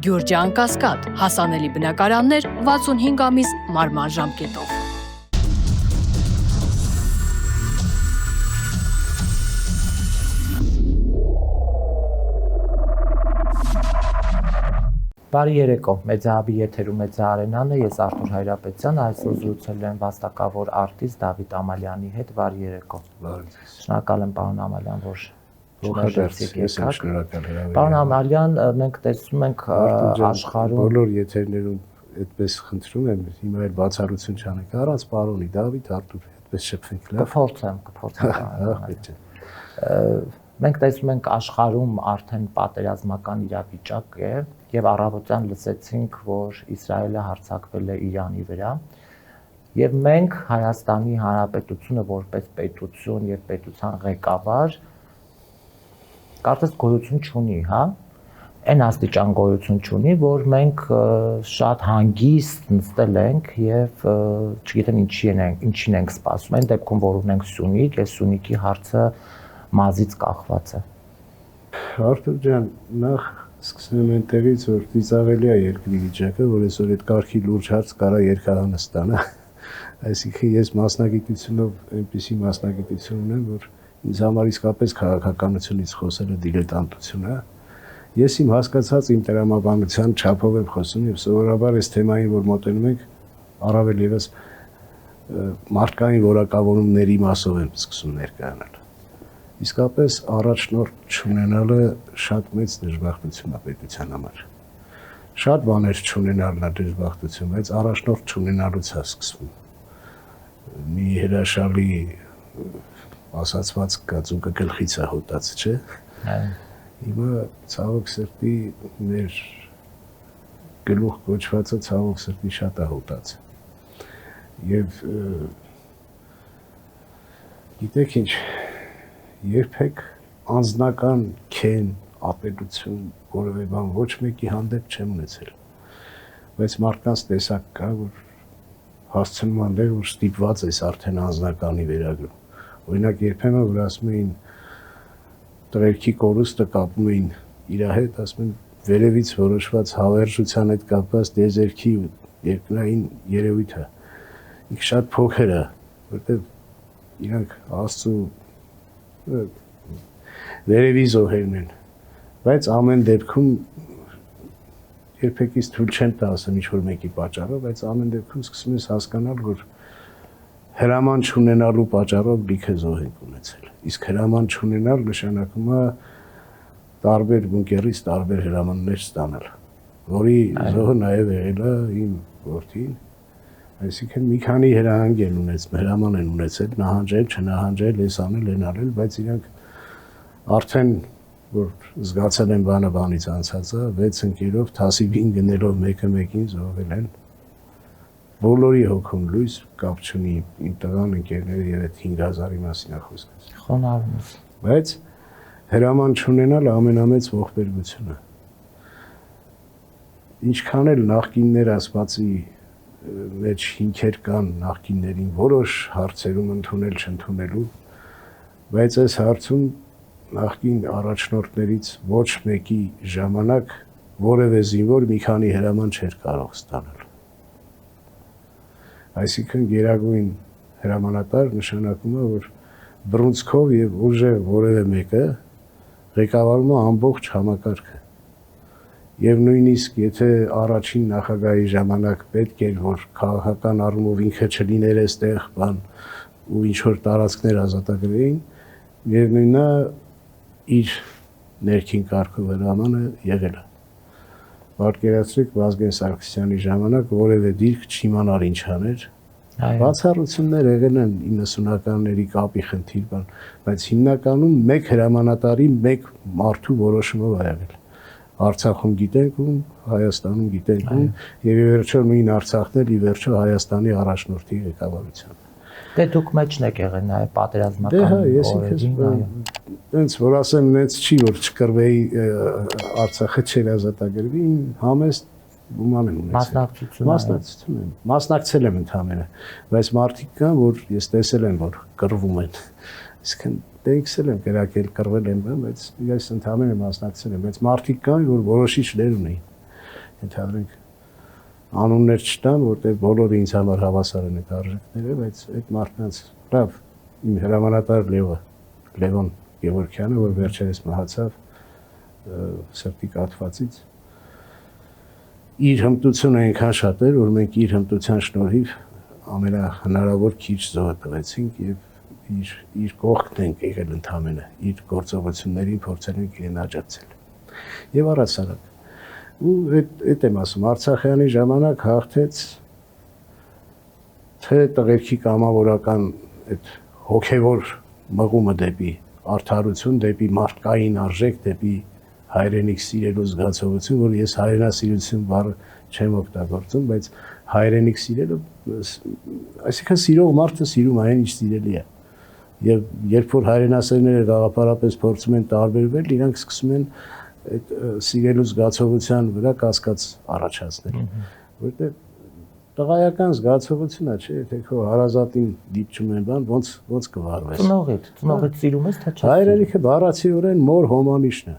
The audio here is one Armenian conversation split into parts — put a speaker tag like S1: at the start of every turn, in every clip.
S1: Գյուրջան Կասկադ, հասանելի բնակարաններ 65 ամիս մարման ժամկետով։
S2: Բարի երեկո, Մեծահաբի եթերում Մեծահարենան է, ես Արթուր Հայրապետյան, այսօր զրուցել եմ վաստակավոր արտիստ Դավիթ Ամալյանի հետ, բարի երեկո։ Շնորհակալ եմ պարոն Ամալյան, որ Պարոն Ամալյան, մենք տեսնում ենք աշխարհում
S3: բոլոր եթերներում այդպես խնդրում եմ, հիմա էլ բացառություն չանենք, առանց պարոնի Դավիթ Արթուր, այդպես շփվենք, լավ։
S2: Կփորձեմ։ Մենք տեսնում ենք աշխարհում արդեն պատերազմական իրավիճակ է եւ առավոտյան լսեցինք, որ Իսրայելը հարձակվել է Իրանի վրա եւ մենք Հայաստանի Հանրապետությունը որպես պետություն եւ պետության ղեկավար կարծես գոյություն չունի, հա, այն աստիճան գոյություն չունի, որ մենք շատ հանգիստ նստել ենք եւ չգիտեմ ինչին ենք սպասում, այն դեպքում որ ունենք Սյունիք, այս Սյունիքի հարցը մազից կախված է։
S3: Արթուր ջան, նախ սկսեմ այնտեղից, որ ծիծաղելի է երկրի վիճակը, որ այսօր այդ կարգի լուրջ հարց կարա երկարանը ստանա։ Այսինքն ես մասնագիտությունով այնպիսի մասնագիտություն ունեմ, որ ինձ համար իսկապես քաղաքականությունից խոսելը դիլետանտություն է։ Ես իմ հասկացած իմ տրամաբանության չափով եմ խոսում եւ սովորաբար այս թեմային, որ մոտենում ենք, առավել եւս մարդկային որակավորումների մասով եմ սկսում ներկայանալ։ Իսկապես առաջնորդ չունենալը շատ մեծ դժբախտություն է պետության համար։ Շատ բաներ չունենալն է դժբախտություն, բայց առաջնորդ չունենալուց է սկսվում։ Մի հրաշալի ասացված կածուկը գլխից է հոտած, չէ՞։ Հիմա ցավոք սրտի մեր գլուխ կոչվածը ցավոք սրտի շատ է հոտած։ Եվ գիտեք ինչ, երբեք անձնական քեն, ապետություն, որևէ բան ոչ մեկի հանդեպ չեմ ունեցել, բայց մարդկանց տեսակ կա, որ հասցնում անդեր, որ ստիպված ես արդեն անձնականի վերագրում։ Օրինակ երբեմն որ ասում էին տղերքի կորուստը կապում էին իր հետ, ասում են վերևից որոշված հավերժության հետ կապված դեզերքի երկնային երևույթ է։ Ինքը շատ փոքր է, որտեղ իրանք Աստծո վերևի զոհերն են, բայց ամեն դեպքում երբեք թույլ չեն տա ասեմ ինչ-որ մեկի պատճառով, բայց ամեն դեպքում սկսում ես հասկանալ, որ հրաման չունենալու պատճառով լիքը զոհ ենք ունեցել։ Իսկ հրաման չունենալ նշանակում է տարբեր բունկերից տարբեր հրամաններ ստանալ, որի զոհը նաև եղել է իմ որդին, այսինքն մի քանի հրաման են ունեցել, նահանջել, չնահանջել, այս անել, այն անել, բայց իրանք արդեն որ զգացել են բանը բանից անցածը, 6 ընկերով թասիբին գնելով մեկը մեկին զոհվել են։ Բոլորի հոգում լույս կապ չունի իմ տղան ընկերները եւ այդ 5000-ի մասին է խոսքը։
S2: Խոնարհում ես։
S3: Բայց հրաման չունենալը ամենամեծ ողբերգությունը։ Ինչքան էլ նախկիններ ասվածի մեջ հիմքեր կան նախկիններին որոշ հարցերում ընդունել չընդունելու, բայց այս հարցում նախկին առաջնորդներից ոչ մեկի ժամանակ որևէ զինվոր մի քանի հրաման չէր կարող ստանալ։ Այսինքն գերագույն հրամանատար նշանակում է, որ բռունցքով եւ ուժեղ որևէ մեկը ղեկավարում է ամբողջ համակարգը։ Եվ նույնիսկ եթե առաջին նախագահի ժամանակ պետք էր, որ քաղաքական առումով ինքը չլիներ այստեղ բան ու ինչ-որ տարածքներ ազատագրեին, միևնույնն է իր ներքին կարգով հրամանը եղել է։ Պատկերացրեք Վազգեն Սարգսյանի ժամանակ որևէ դիրք չիմանար ինչ աներ, բացառություններ եղել են 90-ականների կապի խնդիր բան, բայց հիմնականում մեկ հրամանատարի մեկ մարդու որոշումով է եղել։ Արցախում գիտենք ում, Հայաստանում գիտենք ում, եւ ի վերջո նույն Արցախն էլ ի վերջո Հայաստանի առաջնորդի ղեկավարությամբ։
S2: Դե դուք մեջն եք եղել նաեւ պատերազմական
S3: օրերին, այնց որ ասեմ, այնց չի որ չկրվեի Արցախը չէր ազատագրվի, համեստ Ուման եմ ունեցել։ Մասնակցել եմ ընդհանրապես, բայց մարդիկ կան, որ ես տեսել եմ, որ կռվում են։ Իսկն տեքսել եմ կրակել, կռվել եմ, բայց ես ընդհանրապես մասնակցել եմ, բայց մարդիկ կան, որ որոշիչ դեր ունեին։ Ընդհանրենք անուններ չտամ, որտեղ բոլորը ինձ համար հավասար են այդ արժեքները, բայց այդ մարդկանց լավ իմ հրամանատար Լևոն Գևորգյանը, որ վերջերս մահացավ սրտի կաթվածից, իր հմտությունը այնքան շատ էր, որ մենք իր հմտության շնորհիվ ամենահնարավոր քիչ զոհ տվեցինք եւ իր կողքն ենք եղել ընդամենը, իր գործողություններին փորձել ենք իրեն աջակցել։ Եվ առասարակ ու այդ եմ ասում, Արցախյանի ժամանակ հաղթեց թե տղերքի կամավորական այդ հոգևոր մղումը դեպի արդարություն, դեպի մարդկային արժեք, դեպի հայրենիք սիրելու զգացողություն, որ ես հայրենասիրություն բառը չեմ օգտագործում, բայց հայրենիք սիրելը, այսինքն սիրող մարդը սիրում այն ինչ սիրելի է։ Եվ երբ որ հայրենասերները գաղափարապես փորձում են տարբերվել, իրանք սկսում են այդ սիրելու զգացողության վրա կասկած առաջացնել, որտեղ տղայական զգացողությունն է, չէ՞, եթե քո հարազատին դիպչում են բան, ոնց կվարվես։
S2: Ծնողից սիրում ես թե՞ չէ։
S3: Հայրենիքը բառացիորեն մոր հոմանիշն է։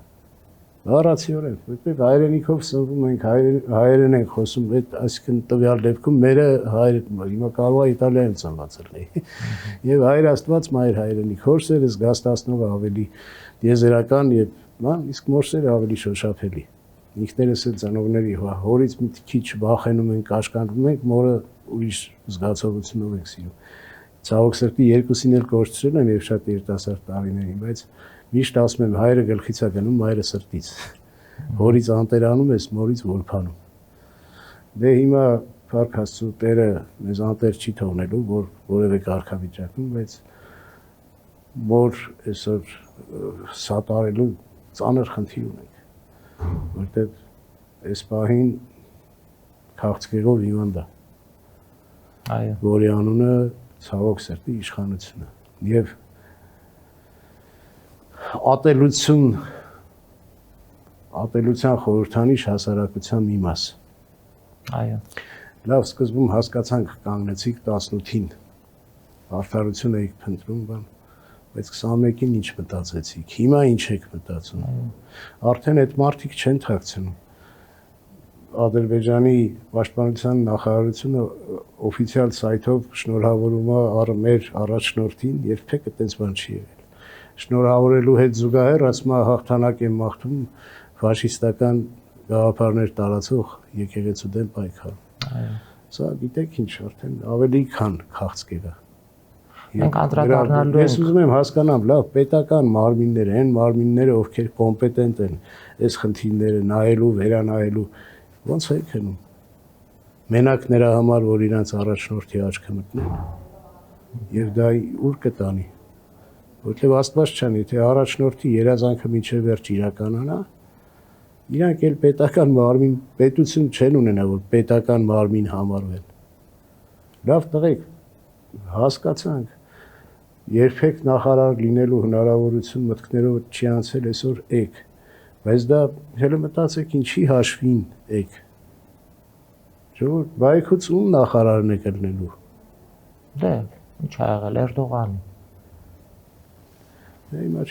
S3: Բառացիորեն, որտեղ հայրենիքով սնվում ենք, հայերեն ենք խոսում, այդ այսինքն տվյալ դեպքում մերը հիմա կարող է Իտալիայում ծնված լինի։ Եվ հայր Աստված մայր հայրենիք, հորսերը զգաստացնող ավելի դիեզերական եւ իսկ մորսերը ավելի շոշափելի։ Ինքներս էլ ծնողների հորից մի քիչ վախենում ենք, կաշկանդվում ենք, մորը ուրիշ զգացողությունով ենք սիրում։ Ցավոք սրտի երկուսին էլ կորցրել եմ եւ շատ երիտասարդ տարիներին, բայց միշտ ասում եմ հայրը գլխից է գնում, մայրը սրտից։ Հորից անտերանում ես, մորից որփանում։ Դե հիմա Փառք Աստծո Տերը մեզ անտեր չի թողնելու, որ որևէ կարգավիճակում, բայց մոր այսօր սատարելու ծանր խնդիր ունենք, որտեղ այս պահին քաղցկեղով հիվանդ է։
S2: Այո։
S3: Որի անունը ցավոք սրտի իշխանությունը եւ ատելության խորհրդանիշ հասարակության մի մաս։
S2: Այո։
S3: Լավ, սկզբում հասկացանք կանգնեցիք 18-ին, արդարություն էիք փնտրում, բայց 21-ին ինչ մտածեցիք, հիմա ինչ եք մտածում։ Արդեն այդ մարդիկ չեն թաքցնում։ Ադրբեջանի պաշտպանության նախարարությունը օֆիցիալ սայթով շնորհավորում է մեր առաջնորդին, երբեք այդպես բան չի եղել։ Շնորհավորելու հետ զուգահեռ ասում է հաղթանակ եմ մաղթում ֆաշիստական գաղափարներ տարածող եկեղեցու դեմ պայքարում։
S2: Այո։
S3: Սա գիտեք ինչ, արդեն ավելի քան քաղցկեղ է։
S2: Մենք անդրադառնալու ենք։
S3: Ես ուզում եմ հասկանամ, լավ, պետական մարմինները, այն մարմինները, ովքեր կոմպետենտ են այս խնդիրները նայելու, վերանայելու, ո՞նց է քնում։ Մենակ նրա համար, որ իրանց առաջնորդի աչքը մտնեն։ Եվ դա ուր կտանի։ Որտեւ Աստված չան, եթե առաջնորդի երազանքը միջև վերջ իրականանա, իրանք էլ պետական մարմին, պետություն չեն ունենա, որ պետական մարմին համարվեն։ Լավ տղեկ, հասկացանք, երբեք նախարար լինելու հնարավորություն մտքներով չի անցել, այսօր եք, բայց դա հենց մտածեք ինչի հաշվին եք։ Ժողովուրդ, բայքուց ում նախարարն եք լինելու։
S2: Դե, ինչ ա եղել Էրդողանի։
S3: Հիմա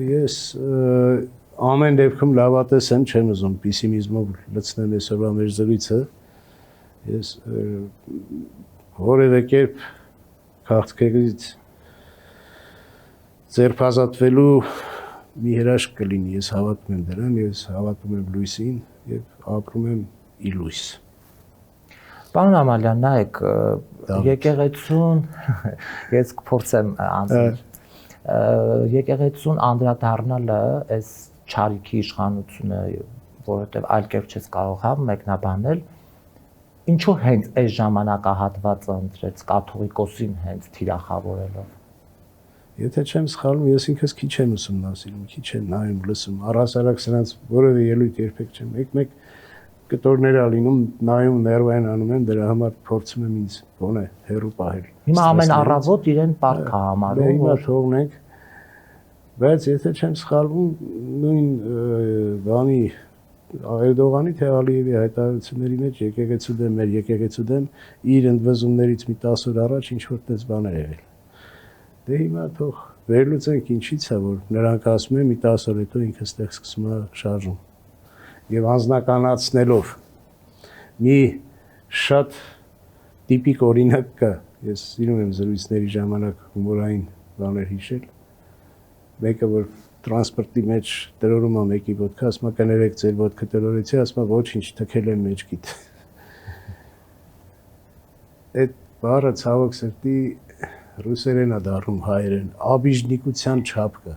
S3: ես ամեն դեպքում լավատես եմ, չեմ ուզում պեսիմիզմով լցնեմ այսօրվա մեր զրույցը։ Ես որևէ կերպ քաղցկեղից ձերբազատվելու մի հրաշք կլինի, ես հավատում եմ դրան, ես հավատում եմ լույսին եւ ապրում եմ ի լույս։
S2: Պարոն Ամալյան, նայեք, եկեղեցուն ես կփորձեմ անցնել։ Եկեղեցուն անդրադառնալը այս չարիքի իշխանությունը, որովհետև այլ կերպ չես կարող հա մեկնաբանել, ինչու հենց այս ժամանակահատվածը ընտրեց կաթողիկոսին հենց թիրախավորելով։
S3: Եթե չեմ սխալվում, ես ինքս քիչ եմ ուսումնասիրում, քիչ եմ նայում, լսում, առհասարակ սրանց որևէ ելույթ երբեք չեմ։ Մեկ կտորներ ա լինում, նայում, ներվային անում եմ, դրա համար փորձում եմ ինձ բոնե հերու պահել։
S2: Հիմա ամեն առավոտ իրեն պարտք է համարում,
S3: հիմա թողնենք, բայց եթե չեմ սխալվում, նույն բանի Էրդողանի թե Ալիևի հայտարարությունների մեջ եկեղեցու դեմ, մեր եկեղեցու դեմ իր ընդվզումներից մի 10 օր առաջ ինչ որ տես բաներ եղել։ Դե հիմա թող վերլուծենք ինչից է, որ նրանք ասում են մի 10 օր հետո ինքը ստեղ սկսում է շարժում։ եւ անձնականացնելով մի շատ տիպիկ օրինակ կա, ես սիրում եմ զրույցների ժամանակ հումորային բաներ հիշել, մեկը որ տրանսպորտի մեջ տրորում է մեկի ոտքը, ասում է կներեք ձեր ոտքը տրորեցի, ասում է ոչինչ, թքել եմ մեջքիդ։ Այդ բառը ցավոք սրտի ռուսերեն է դառնում հայերեն, աբիժնիկության չափ կա։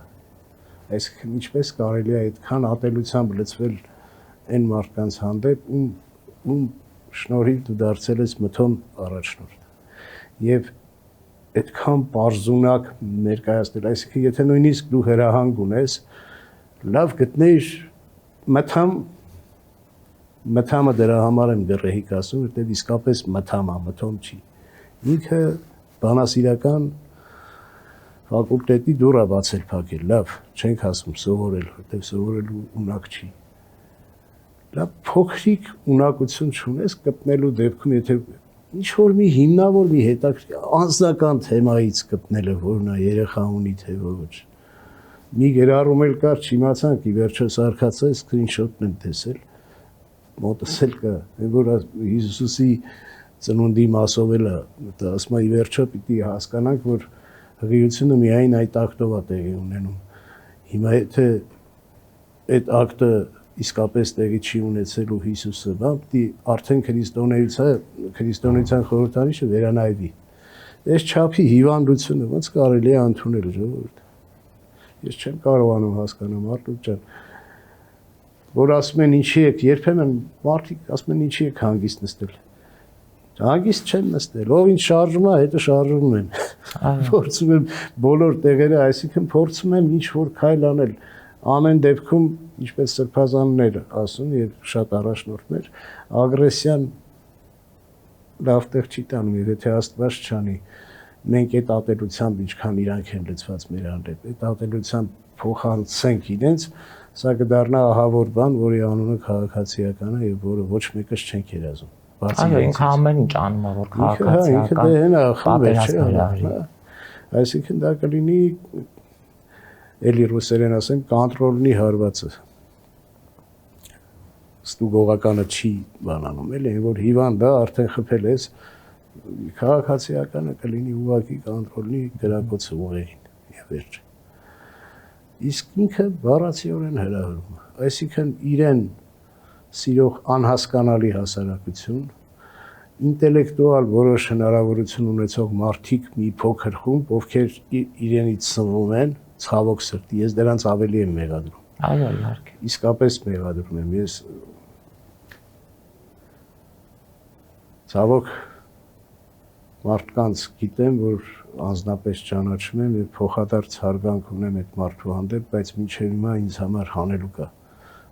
S3: Այսինքն ինչպես կարելի է այդքան ատելությամբ լցվել այն մարդկանց հանդեպ, ում շնորհիվ դու դարձել ես մթոն առաջնորդ։ Եվ այդքան բարձունակ ներկայացնել, այսինքն եթե նույնիսկ դու հրահանգ ունես, լավ գտնեիր մթամը դրա համար եմ գռեհիկ ասում, որտեղ իսկապես մթամ է, մթոն չի։ Ինքը բանասիրական ֆակուլտետի դուռ է բացել փակել, լավ, չենք ասում սովորել, որտեղ սովորելու ունակ չի։ Լավ փոքրիկ ունակություն չունես կպնելու դեպքում, եթե ինչ որ մի հիմնավոր մի հետաքրքիր անձնական թեմայից կպնելը, որն է երեխա ունի թե ոչ։ Մի գերարում էլ կար, չիմացանք, ի վերջո սարքացա, սկրինշոթն եմ տեսել, մոտս էլ կա, որ Հիսուսի ծնունդի մասով էլ է, ասում է ի վերջո պիտի հասկանանք, որ հղիությունը միայն այդ ակտով է տեղի ունենում։ Հիմա եթե այդ ակտը իսկապես տեղի չի ունեցել ու Հիսուսը, պիտի արդեն քրիստոնեության խորհրդանիշը վերանայվի։ Այս չափի հիվանդությունը ոնց կարելի է ընդունել, ժողովուրդ։ Ես չեմ կարողանում հասկանալ, Մարտուկ ջան, որ ասում են ինչի եք, երբեմն մարդիկ ասում են ինչի եք հանգիստ նստել։ Հանգիստ չեմ նստել, ով ինչ շարժում է, հետո շարժվում եմ։ Փորձում եմ բոլոր տեղերը, այսինքն փորձում եմ ինչ որ քայլ անել։ Ամեն դեպքում, ինչպես սրբազաններ ասում եւ շատ առաջնորդներ, ագրեսիան լավ տեղ չի տանում, եւ եթե Աստված չանի, մենք այդ ատելությամբ ինչքան իրանք են լծված մեր հանդեպ, այդ ատելությամբ փոխանցենք իրենց, սա կդառնա ահավոր բան, որի անունը քաղաքացիական է եւ որը ոչ մեկս չենք երազում։
S2: Այո, ինքը ամեն ինչ անում է, որ քաղաքացիական
S3: այսինքն դա կլինի էլի ռուսերեն ասեմ կոնտրոլնի հարվածը ստուգողականը չի բանանում էլի որ հիվանդ է արդեն խփել ես քաղաքացիականը կլինի ուղղակի կոնտրոլնի գրակոծը ուղեղին եւ վերջ իսկ ինքը բառացիորեն հրահրում է այսինքն իրեն սիրող անհասկանալի հասարակություն ինտելեկտուալ որոշ հնարավորություն ունեցող մարդիկ մի փոքր խումբ ովքեր իրենից սնվում են ցավոք սրտի ես դրանց ավելի եմ մեղադրում
S2: այո իհարկե
S3: իսկապես մեղադրում եմ ես ցավոք մարդկանց գիտեմ որ անձնապես ճանաչում եմ եւ փոխադարձ հարգանք ունեմ այդ մարդու հանդեպ բայց մինչեւ հիմա ինձ համար հանելու կա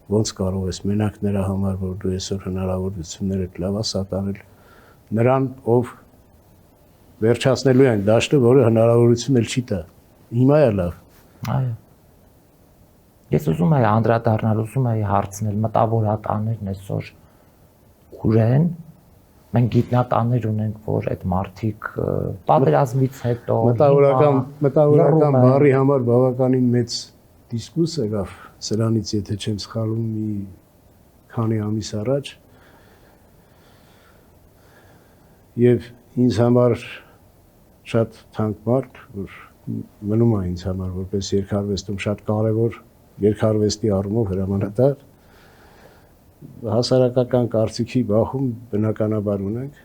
S3: ոնց կարող ես մենակ նրա համար որ դու այսօր հնարավորություններդ լավ ես ատանել նրան ով վերջացնելու են դաշտը որը հնարավորություն էլ չի տա հիմա է լավ
S2: այո ես ուզում եմ անդրադառնալ ուզում եմ հարցնել մտավորականներն այսօր ուր են մենք գիտնականներ ունենք որ այդ մարդիկ պատերազմից հետո
S3: մտավորական բառի համար բավականին մեծ դիսկուս եղավ սրանից եթե չեմ սխալվում մի քանի ամիս առաջ եւ ինձ համար շատ թանկ մարդ որ մնում է ինձ համար որպես երկարվեստում շատ կարեւոր երկարվեստի առումով հրամանատար հասարակական կարծիքի բախում բնականաբար ունենք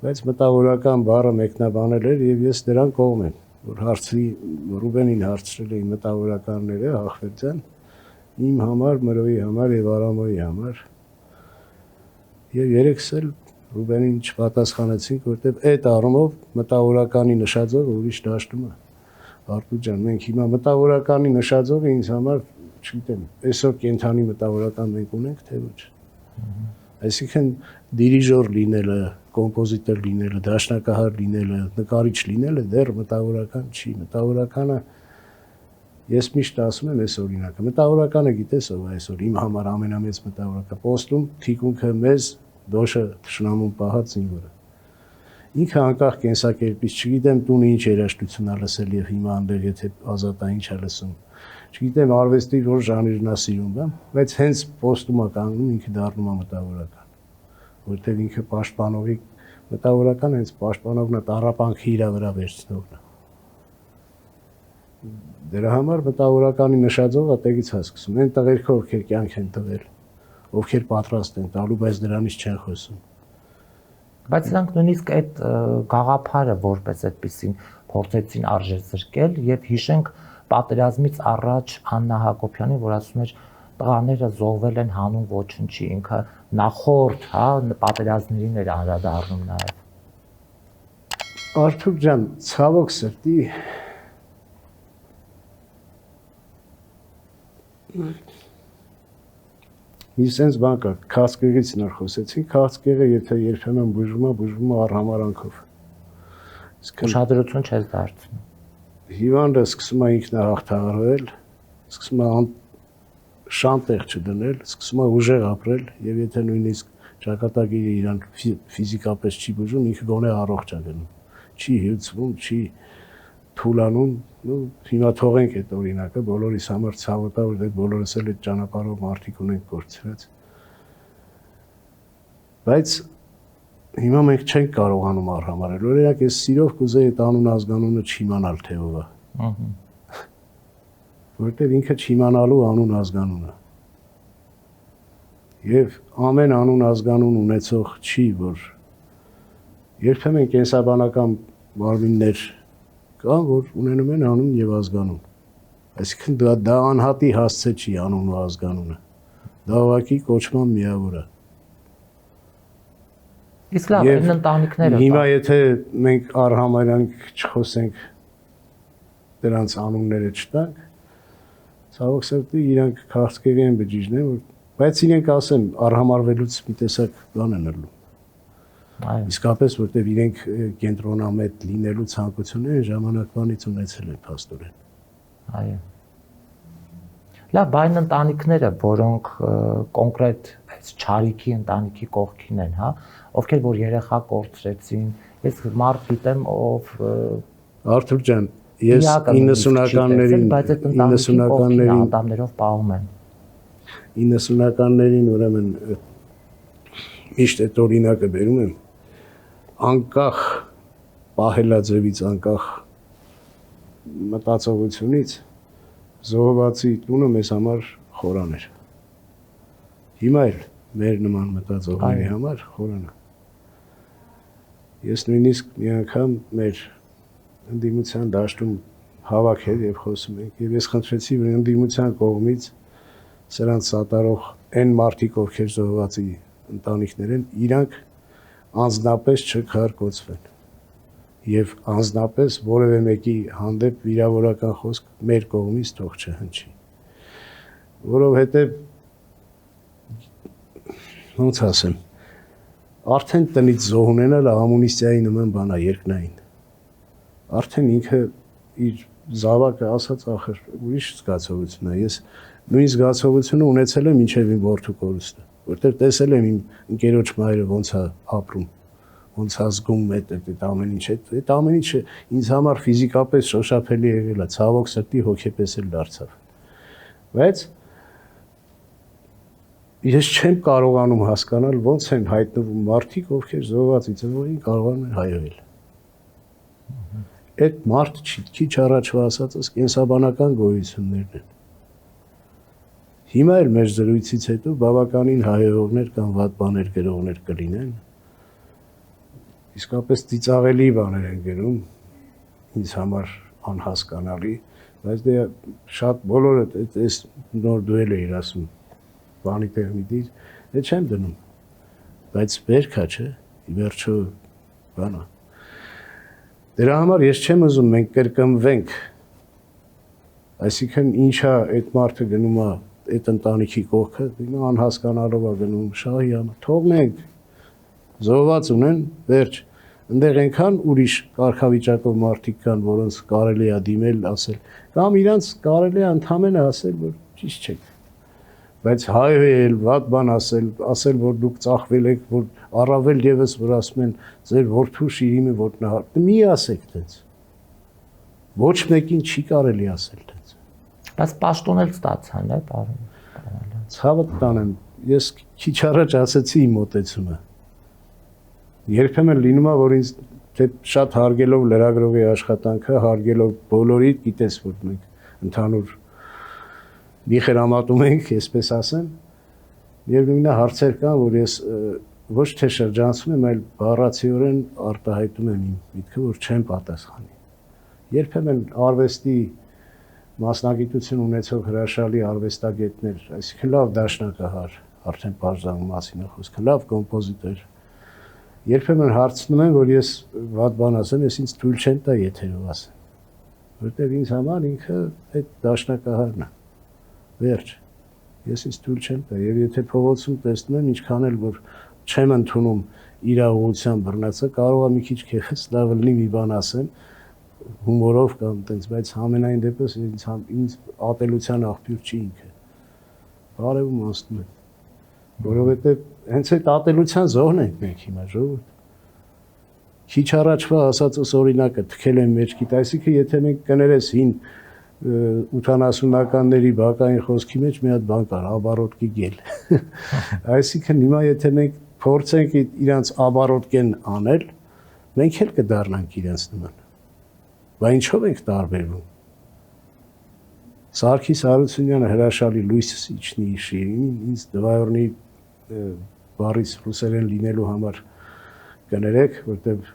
S3: բայց մտավորական բառը մեկնաբանել էր եւ ես դրան կողմ եմ որ հարցի Ռուբենին հարցրել էին մտավորականները Ախվերդյան իմ համար Մրոյի համար եւ Արամոյի համար եւ երեքս էլ Ռուբենին չպատասխանեցինք որտեւ այդ առումով մտավորականի նշաձողը ուրիշ դաշտում է Արտուր ջան մենք հիմա մտավորականի նշաձողը ինձ համար չգիտեմ այսօր կենթանի մտավորական մենք ունենք թե ոչ այսինքն դիրիժոր լինելը կոմպոզիտոր լինելը դաշնակահար լինելը նկարիչ լինելը դեռ մտավորական չի մտավորականը ես միշտ ասում եմ այս օրինակը մտավորականը գիտես ով այսօր իմ համար ամենամեծ մտավորակը պոստում թիկունքը մեզ դոշը թշնամուն պահած ինվորը ինքը անկախ կենսակերպից չգիտեմ տունը ինչ երաժշտություն է լսել եւ հիմա անդեր եթե ազատա ինչ է լսում չգիտեմ արվեստի որ ժանրն է սիրում, բայց հենց պոստում է կանգնում ինքը դառնում է մտավորական, որտեղ ինքը պաշտպանողի մտավորական հենց պաշտպանողն է տառապանքի իր վրա վերցնողն է։ Դրա համար մտավորականի նշաձողը տեղից է սկսում, այն տղերքը ովքեր կյանք են տվել, ովքեր պատրաստ են տալու, բայց դրանից չեն խոսում։
S2: Բայց նրանք նույնիսկ այդ գաղափարը որպես այդպեսին փորձեցին արժեզրկել եւ հիշենք պատերազմից առաջ Աննա Հակոբյանին, որ ասում էր տղաները զոհվել են հանուն ոչնչի, ինքը նախորդ, հա, պատերազմներին էր անդրադառնում նաեւ։
S3: Արթուր ջան, ցավոք սրտի մի sense բան կա, քաղցկեղից նոր խոսեցին, քաղցկեղը եթե երբեմն բուժվում է առհամարանքով։
S2: Ուշադրություն չես դարձնում։
S3: Հիվանդը սկսում է ինքնահաղթահարվել, սկսում է շանտեղ չդնել, սկսում է ուժեղ ապրել եւ եթե նույնիսկ ճակատագիրը իրան ֆիզիկապես չի բուժում, ինքը գոնե առողջ է գնում։ Չի հիացվում, չի թուլանում, ու հիմա թողենք այդ օրինակը, բոլորիս համար ցավոտ է, որ այդ բոլորս էլ այդ ճանապարհով մարդիկ ունենք կորցրած։ Բայց հիմա մենք չենք կարողանում առհամարել։ Օրինակ ես սիրով կուզեի այդ անուն ազգանունը չիմանալ թե ով է։
S2: Ահա։
S3: Որտեղ ինքը չիմանալու անուն ազգանուն է։ Եվ ամեն անուն ազգանուն ունեցող չի, որ երբեմն կենսաբանական մարմիններ կան, որ ունենում են անուն եւ ազգանուն։ Այսինքն դա անհատի հասցե չի անունն ու ազգանունը։ Դա ուղղակի կոչման միավոր է։
S2: Իսկ լավ, այն ընտանիքները։
S3: Հիմա եթե մենք առհամարянք չխոսենք դրանց անունները չտանք, ցավոք սրտի իրանք քաղցկեղի են բջիջներ, բայց իրենք ասեն առհամարվելուց մի տեսակ բան են ըլլում։
S2: Այո։
S3: Իսկապես որտեվ իրենք կենտրոնամետ լինելու ցանկությունները ժամանակվանից ունեցել են փաստորեն։
S2: Այո։ Լավ, այն ընտանիքները, որոնք կոնկրետ այս Չարիքի ընտանիքի կողքին են, հա, ովքեր որ երեխա կորցրեցին, ես մարդ գիտեմ, ով
S3: Արթուր ջան, ես 90-ականներին
S2: անդամներով պահում են։
S3: 90-ականներին ուրեմն միշտ այդ օրինակը բերում եմ, անկախ պահելաձևից, անկախ մտածողությունից զոհվածի տունը մեզ համար խորան էր։ Հիմա էլ մեր նման մտածողների համար խորան է։ Ես նույնիսկ մի անգամ մեր ընդդիմության դաշտում հավաքել եւ խոսում ենք եւ ես խնդրեցի, որ ընդդիմության կողմից սրանց սատարող այն մարդիկ, ովքեր զոհվածի ընտանիքներ են, իրանք անձնապես չքարկոծվեն եւ անձնապես որևէ մեկի հանդեպ վիրավորական խոսք մեր կողմից թող չհնչի, որովհետեւ ոնց ասեմ, արդեն տնից զոհ ունենալը ամունիստիայի նման բան է երկնային, արդեն ինքը իր զավակը ասած ախր ուրիշ զգացողություն է, ես նույն զգացողությունը ունեցել եմ մինչև իմ որդու կորուստը, որտեղ տեսել եմ իմ ընկերոջ մայրը ոնց է ապրում, ոնց է զգում այդ ամեն ինչ, այդ ամեն ինչը ինձ համար ֆիզիկապես շոշափելի եղել է, ցավոք սրտի հոգեպես էլ դարձավ, բայց ես չեմ կարողանում հասկանալ ոնց են հայտնվում մարդիկ, ովքեր զոհվածի ծնողին կարողանում են հայհոյել։ Այդ մարդ քիչ առաջվա ասածս կենսաբանական գոյություններն են։ Հիմա էլ մեր զրույցից հետո բավականին հայհոյողներ կամ վատ բաներ գրողներ կլինեն։ Իսկապես ծիծաղելի բաներ են գրում, ինձ համար անհասկանալի, բայց դե շատ բոլորը այս նոր դուել էիր ասում, բանի տեղ մի դիր, դե չեմ դնում, բայց վերքա չէ, ի վերջո բանա։ Դրա համար ես չեմ ուզում մենք կրկնվենք, այսինքն ինչա այդ մարդը գնում է այդ ընտանիքի կողքը, անհասկանալով է գնում շահի համար, թողնենք, զոհված ունեն, վերջ, ընդեղ այնքան ուրիշ կարգավիճակով մարդիկ կան, որոնց կարելի է դիմել, ասել, կամ իրանց կարելի է ընդհանրապես ասել, որ ճիշտ չեք, բայց հայհոյել, վատ բան ասել, որ դուք ծախվել եք, որ առավել եւս որ ասում են ձեր որդու շիրիմը ոտնահարտ, մի ասեք դից, ոչ մեկին չի կարելի ասել դից։
S2: Բայց պաշտոն էլ ստացան, է, պարոն։
S3: Ցավը տանեմ, ես քիչ առաջ ասացի իմ մտածումը։ Երբեմն լինում է, որ ինձ թե շատ հարգելով լրագրողի աշխատանքը, հարգելով բոլորիդ, գիտես, որ մենք ընդհանուր մի խրամատում ենք, այսպես ասեմ, եւ նույնը հարցեր կան, որ ես ոչ թե շրջանցում եմ, այլ բառացիորեն արտահայտում եմ իմ միտքը, որ չեմ պատասխանի։ Երբեմն արվեստի մասնագիտություն ունեցող հրաշալի արվեստագետներ, այսինքն լավ դաշնակահար, արդեն բաժանում մասին է խոսքը, լավ կոմպոզիտոր։ Երբեմն հարցնում են, որ ես վատ բան ասեմ, ես ինձ թույլ չեմ տա եթերով ասեմ, որտեղ ինձ համար ինքը այդ դաշնակահարն է։ Վերջ։ Ես ինձ թույլ չեմ տա, եւ եթե փողոցում տեսնում եմ, ինչքան էլ որ չեմ ընդունում իր ուղղության բռնածը, կարող է մի քիչ քեֆս լավ լինի մի բան ասեմ, հումորով կամ տենց, բայց ամենայն դեպս ինձ ատելության աղբյուր չի ինքը։ Բարևում ասում եմ, որովհետև հենց այդ ատելության զոհն ենք մենք հիմա ժողովուրդ։ Քիչ առաջվա ասածս օրինակը թքել եմ մեջքիդ, այսինքն եթե մենք կներես հին 80-ականների բակային խոսքի մեջ մի հատ բան կար, աբարոտկի գել։ Այսինքն հիմա եթե մենք փորձենք իրանց աբարոտկեն անել, մենք էլ կդառնանք իրանց նման։ Բա ինչով ենք տարբերվում։ Սարգիս Հարությունյանը հրաշալի լույս իջնի շիրին, ինձ դվայորնի բառից ռուսերեն լինելու համար կներեք, որտեղ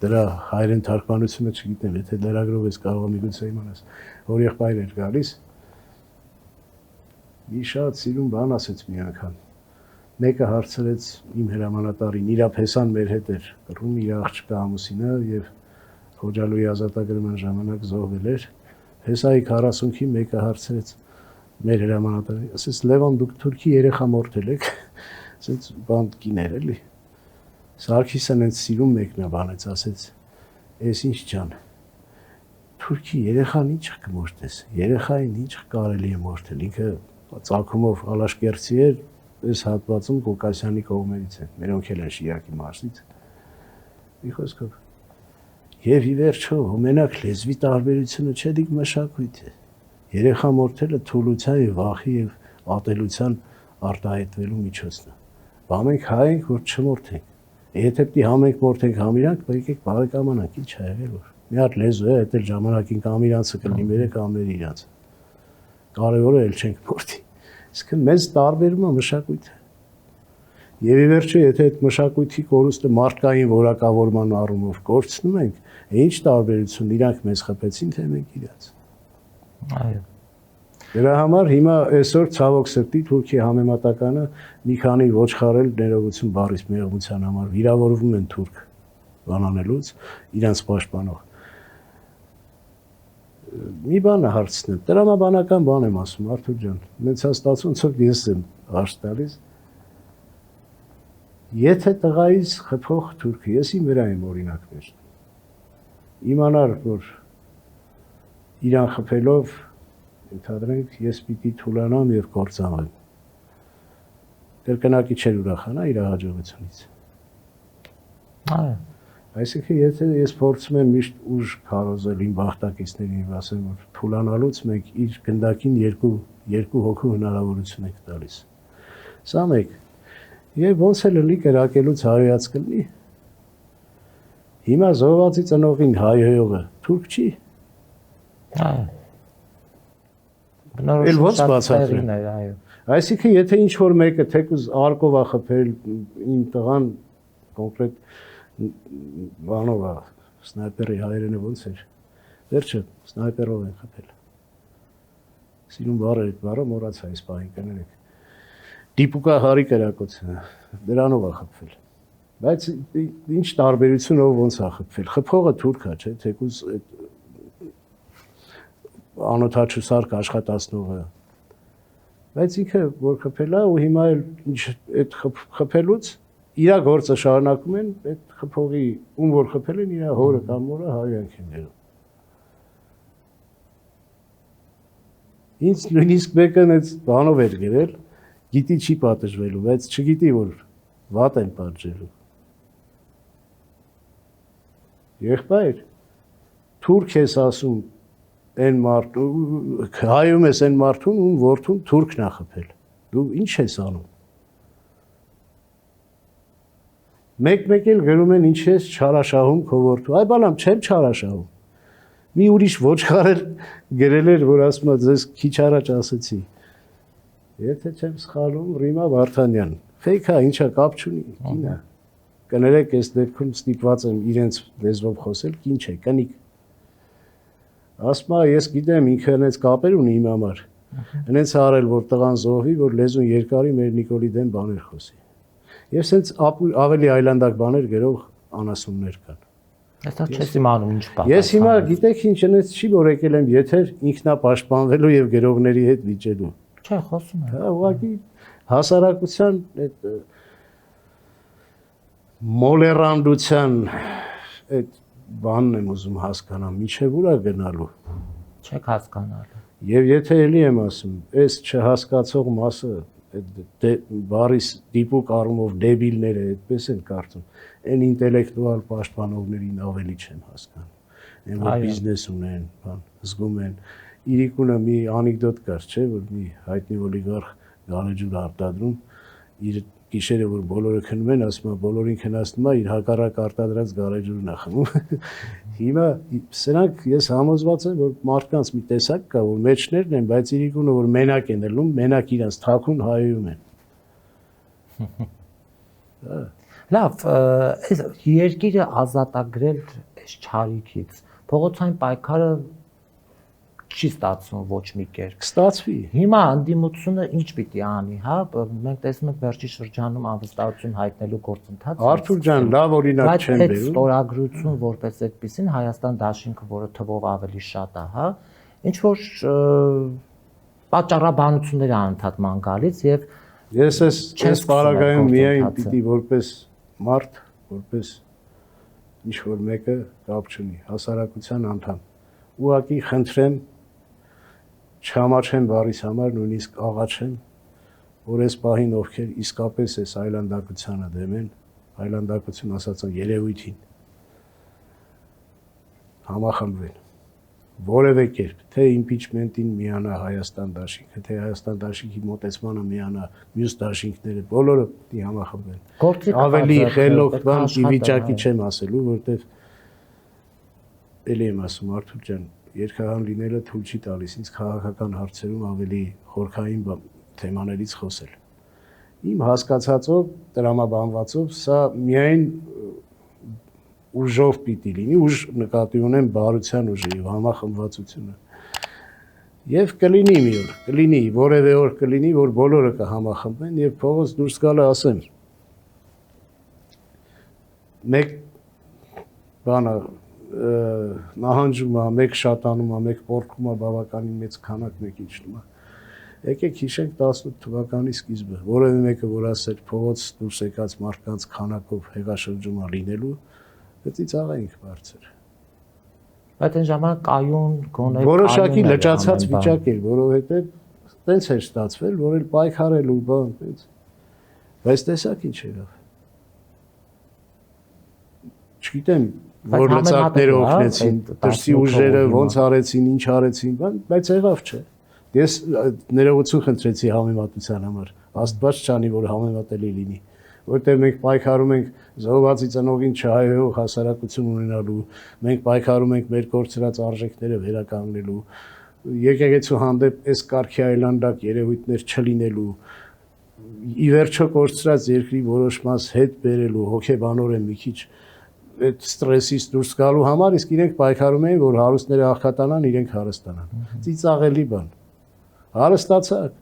S3: դրա հայերեն թարգմանությունը չգիտեմ, եթե լրագրող ես կարող եմ միգուցե իմանաս, որ եղբայր էր գալիս, մի շատ սիրուն բան ասեց մի անգամ, մեկը հարցրեց իմ հրամանատարին, իրա փեսան մեր հետ էր, կռում իր աղջկա ամուսինը և Խոջալույի ազատագրման ժամանակ զոհվել էր, փեսայի 40-ի մեկը հարցրեց մեր հրամանատարին, ասեց Լևոն դուք թուրքի երեխա մորթել եք, ասեց բան կիներ էլի, Սարգիսն հենց սիրում մեկնաբանեց, ասեց, ես ինչ ջան, թուրքի երեխան ինչ կմորթես, երեխային ինչ կարելի է մորթել, ինքը ծագումով Ալաշկերտցի էր, այս հատվածում Կովկասյանի կողմերից են, մերոնք էլ են Շիրակի մարզից, մի խոսքով, եւ ի վերջո, մենակ լեզվի տարբերությունը չէ դիք մշակույթ է, երեխա մորթելը թուլության եւ վախի եւ ատելության արտահայտվելու միջոցն է, բա մենք հայ ենք, որ չմորթենք. Եթե պիտի համենք մորթենք համիրանք, եկեք բարեկամանանք, ինչ ա եղել որ։ Մի հատ լեզու է, այդ էլ ժամանակին կամ իրանցը կլինի մերը կամ մեր իրանցը։ Կարևորը էլ չենք մորթի։ Իսկ մեզ տարբերում է մշակույթը։ Եվ ի վերջո, եթե այդ մշակույթի կորուստը մարդկային որակավորման առումով կորցնում ենք, ինչ տարբերություն իրանք մեզ խփեցին, թե մենք իրանց։
S2: Այո։
S3: Դրա համար հիմա այսօր ցավոք սրտի Թուրքի համեմատականը մի քանի ոչխարել ներողություն բառից մեղմության համար վիրավորվում են թուրք բանանելուց իրանց պաշտպանող։ Մի բան հարցնեմ, տրամաբանական բան եմ ասում, Արթուր ջան, նենց է ստացվում, ցոք ես եմ հարց տալիս։ Եթե տղայից խփող թուրքը, ես իմ վրա եմ օրինակներ, իմանար, որ իրան խփելով ընդհանրենք ես պիտի թուլանամ եւ կործանեմ։ Կրկնակի չէր ուրախանա իր հաջողությունից։
S2: Այո։
S3: Այսինքն եթե ես փորձում եմ միշտ ուժ քարոզել իմ բախտակիցներին եւ ասեմ, որ թուլանալուց մենք իր գնդակին երկու հոգու հնարավորություն ենք տալիս։ Սա մեկ։ Եվ ոնց է լինի կրակելուց հայոյած կլինի։ Հիմա զոհվածի ծնողին հայհոյողը թուրք չի։
S2: Այո։
S3: Էլ ոնց բացատրել,
S2: այո։
S3: Այսինքն եթե ինչ որ մեկը թեկուզ արկով է խփել իմ տղան կոնկրետ բանով է, սնայպերի հայերենը ոնց էր, վերջը սնայպերով են խփել։ Սիրուն բառը այդ բառը մոռացա այս պահին կներեք։ Դիպուկա հարի կրակոցը, դրանով է խփվել։ Բայց ինչ տարբերությունով ոնց է խփվել։ Խփողը թուրք է, չէ՞, թեկուզ անօթաչու սարք աշխատացնողը։ Բայց ինքը որ խփել է ու հիմա էլ ինչ այդ խփելուց իր գործը շարունակում են, այդ խփողի ում որ խփել են իր հորը կամ մորը հայանք են եղել։ Ինձ նույնիսկ մեկը այդ բանով էր գրել, գիտի չի պատժվելու, բայց չգիտի որ վատ են պատժելու։ Եղբայր, թուրք ես ասում այն մարդու հայում ես այն մարդուն ում որդուն թուրքն է խփել։ Դու ինչ ես անում։ Մեկ-մեկ էլ գրում են ինչ ես չարաշահում քո որդու։ Այ բալամ չեմ չարաշահում։ Մի ուրիշ ոչխար էլ գրել էր, որ ասում է ձեզ քիչ առաջ ասեցի։ Եթե չեմ սխալում, Ռիմա Վարդանյան։ Ֆեյքա, ինչա կապ չունի, կին է։ Կներեք, այս դեպքում ստիպված եմ իրենց լեզվով խոսել, կին չէ, կնիկ։ Ասում է, ես գիտեմ, ինքը հենց կապեր ունի իմ համար։ Հենց արել, որ տղան զոհվի, որ լեզուն երկարի մեր Նիկոլի դեմ բաներ խոսի։ Եվ սենց ավելի այլանդակ բաներ գրող անասուններ կան։
S2: Դա չես իմանում ինչ պատասխան։
S3: Ես հիմա գիտեք ինչ այնպես չի որ եկել եմ եթեր ինքնապաշտպանվելու եւ գրողների հետ վիճելու։
S2: Չէ, խոսում եմ։
S3: Հա, ուղղակի հասարակության այդ մոլերանդության այդ բանն եմ ուզում հասկանամ, ինչեւ ուրա գնալու։
S2: Չեք հասկանալու։
S3: Եվ եթե էլի եմ ասում, այս չհասկացող մասը այդ բարիս դիպուկ առումով դեբիլները այդպես են կարծում, այն ինտելեկտուալ պաշտպանողներին ավելի չեմ հասկանում։ Այն որ բիզնես ունեն, բան, զգում են։ Իրիկունը մի անեկդոտ կար, չէ, որ մի հայտնի օլիգարխ գանեջուր արտադրում, իր գիշերը որ բոլորը քնում են, ասում է բոլորին քնացնում է, իր հակառակ արտադրած գարեջուրն է խմում։ Հիմա սրանք ես համոզված եմ, որ մարդկանց մի տեսակ կա, որ մեջներն են, բայց իրիկունը որ մենակ են ելնում, մենակ իրանց թաքուն հայում են։
S2: Լավ, այս երկիրը ազատագրել այս չարիքից, փողոցային պայքարը չի ստացվում ոչ մի կերպ։
S3: Կստացվի։
S2: Հիմա անդիմությունը ինչ պիտի անի, հա, մենք տեսնում ենք վերջի շրջանում անվստահություն հայտնելու գործընթացը։
S3: Արթուր ջան, լավ օրինակ չեմ
S2: բերում։ Բայց այդ
S3: բերում։
S2: ստորագրություն որպես այդպեսին Հայաստան դաշինքը, որը թվով ավելի շատ է, հա, ինչ որ պատճառաբանություններ անընդհատ ման գալիս եւ
S3: Ես այս պարագայում միայն պիտի որպես մարդ, որպես ինչ որ մեկը կապ չունի, հասարակության անդամ։ Ուղղակի խնդրեմ չհամաչեմ բարիս համար, նույնիսկ աղաչեմ, որ այս պահին ովքեր իսկապես այս այլանդակությանը դեմ են, այլանդակություն ասած երևույթին համախմբվեն։ Որևէ կերպ, թե իմպիչմենտին միանա Հայաստան դաշինքը, թե Հայաստան դաշինքի մոտեցմանը միանա մյուս դաշինքները, բոլորը պիտի համախմբվեն։ Ավելի խելոք բան ի վիճակի չեմ ասելու, որտեվ էլի եմ ասում Արթուր ջան, երկհան լինելը թույլ չի տալիս ինձ քաղաքական հարցերում ավելի խորքային թեմաներից խոսել։ Իմ հասկացածով, տրամաբանվածով, սա միայն ուժով պիտի լինի, ուժ նկատի ունեմ բարության ուժը եւ համախմբվածությունը։ Եվ կլինի մի օր, կլինի, որևէ օր կլինի, որ բոլորը կհամախմբվեն եւ փողոց դուրս գալը ասեմ։ Մեկ բանը նահանջում է, մեկ շատանում է, մեկ պորտքում է բավականին մեծ քանակ մեկի ճնում է։ Եկեք հիշենք 18 թվականի սկիզբը, որևէ մեկը որ ասել փողոց դուրս եկած մարդկանց քանակով հեղաշրջում է լինելու, դից աղայինք բարձր։
S2: Բայց այն ժամանակ կայուն գոնե
S3: որոշակի լճացած վիճակ էր, որովհետև տենց էր ստացվել, որ էլ պայքարելու բան, տենց։ Բայց տեսակ ինչ եղավ։ Չգիտեմ, որ լծակները օգնեցին, դրսի ուժերը ոնց արեցին, ինչ արեցին, բայց եղավ չէ։ Ես ներողություն խնդրեցի համեմատության համար, Աստված չանի, որ համեմատելի լինի, որտեղ մենք պայքարում ենք զոհվածի ծնողին չհայհոյող հասարակություն ունենալու, մենք պայքարում ենք մեր կորցրած արժեքները վերականգնելու, եկեղեցու հանդեպ այս կարգի այլանդակ երևույթներ չլինելու, ի վերջո կորցրած երկրի որոշ մաս հետ բերելու, հոգեբանորեն մի քիչ այդ ստրեսից դուրս գալու համար, իսկ իրենք պայքարում էին, որ հարուստները աղքատանան, իրենք հարստանան։ Ծիծաղելի բան։ Հարստացակ։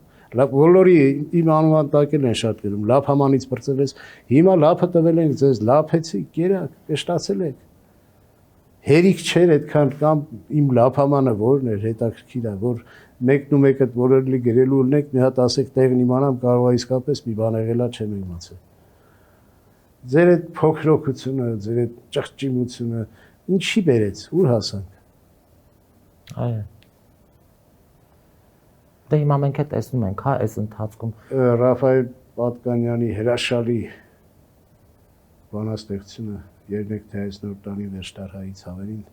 S3: Բոլորի իմ անունը տակել են շատ գրում, լավ hamanից բրծվեց, հիմա լափը տվել են ձեզ, լափեցիք, կերակ, կշտացել եք։ Հերիք չէր այդքան կամ իմ լավ hamանը որն էր, հետաքրքիր է, որ մեկն ու մեկը բոլորի գրելու ունեք, մի հատ ասեք տեղն իմանամ, կարող է իսկապես մի բան եղելա չեմ իմացել։ Ձեր այդ փոքրոքությունը, ձեր այդ ճղճիմությունը ինչի բերեց, ուր հասանք։
S2: Այո։ Դե հիմա մենք է տեսնում ենք, հա, այս ընթացքում
S3: Ռաֆայել Պատկանյանի հրաշալի բանաստեղծությունը երնեք թե այս նոր տանի վերջտարհայի ցավերին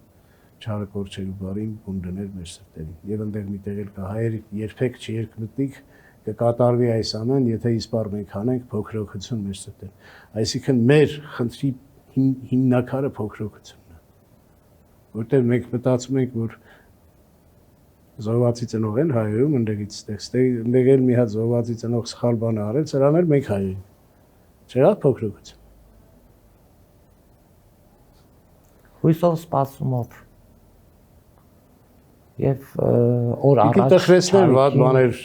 S3: չարը կորչելու բարին բուն դներ մեր սրտերին։ Եվ ընդեղ միտեղ էլ կա հայեր երբեք չերկմտնիկ կկատարվի այս ամեն, եթե իսպար մենք հանենք փոքրոքություն մեր սրտերին։ Այսինքն մեր խնդրի հիմնակարը փոքրոքությունն է։ Որտեղ մենք մտածում ենք, որ զոհվածի ծնող են հայերում ընդեղից ընդեղ էլ մի հատ զոհվածի ծնող սխալ բան արել, սրան էլ մենք հայ ենք։ Չեղավ փոքրոքություն։
S2: Հույսով սպասումով եւ օր
S3: Պիտի
S2: առաջ
S3: տխրեցնել վատ բաներ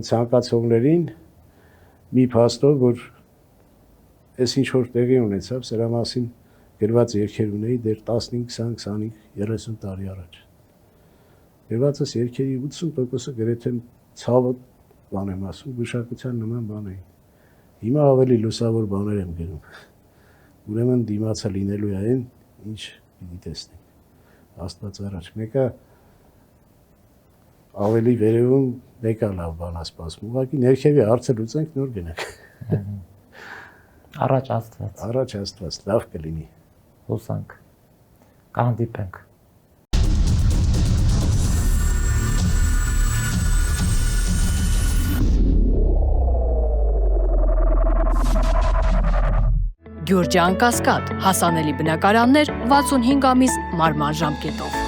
S3: ցանկացողներին մի փաստով, որ այս ինչ որ տեղի ունեցավ, սրա մասին գրված երգեր ունեի դեռ 15, 20, 25, 30 տարի առաջ։ Գրվածս երգերի 80%-ը գրեթե ցավը բան եմ ասում, գուշակության նման բան է։ Հիմա ավելի լուսավոր բաներ եմ գրում։ Ուրեմն դիմացը լինելու է այն, ինչ պիտի տեսնենք։ Աստված առաջ մեկը ավելի վերևում մեկը լավ բան է սպասում։ Ուղղակի ներքևի հարցը լուծենք, նոր գնանք։
S2: Առաջ Աստված։
S3: Առաջ Աստված, լավ կլինի։
S2: Հուսանք։ Կհանդիպենք։
S1: Գյուրջան Կասկադ, հասանելի բնակարաններ 65 ամիս մարման ժամկետով։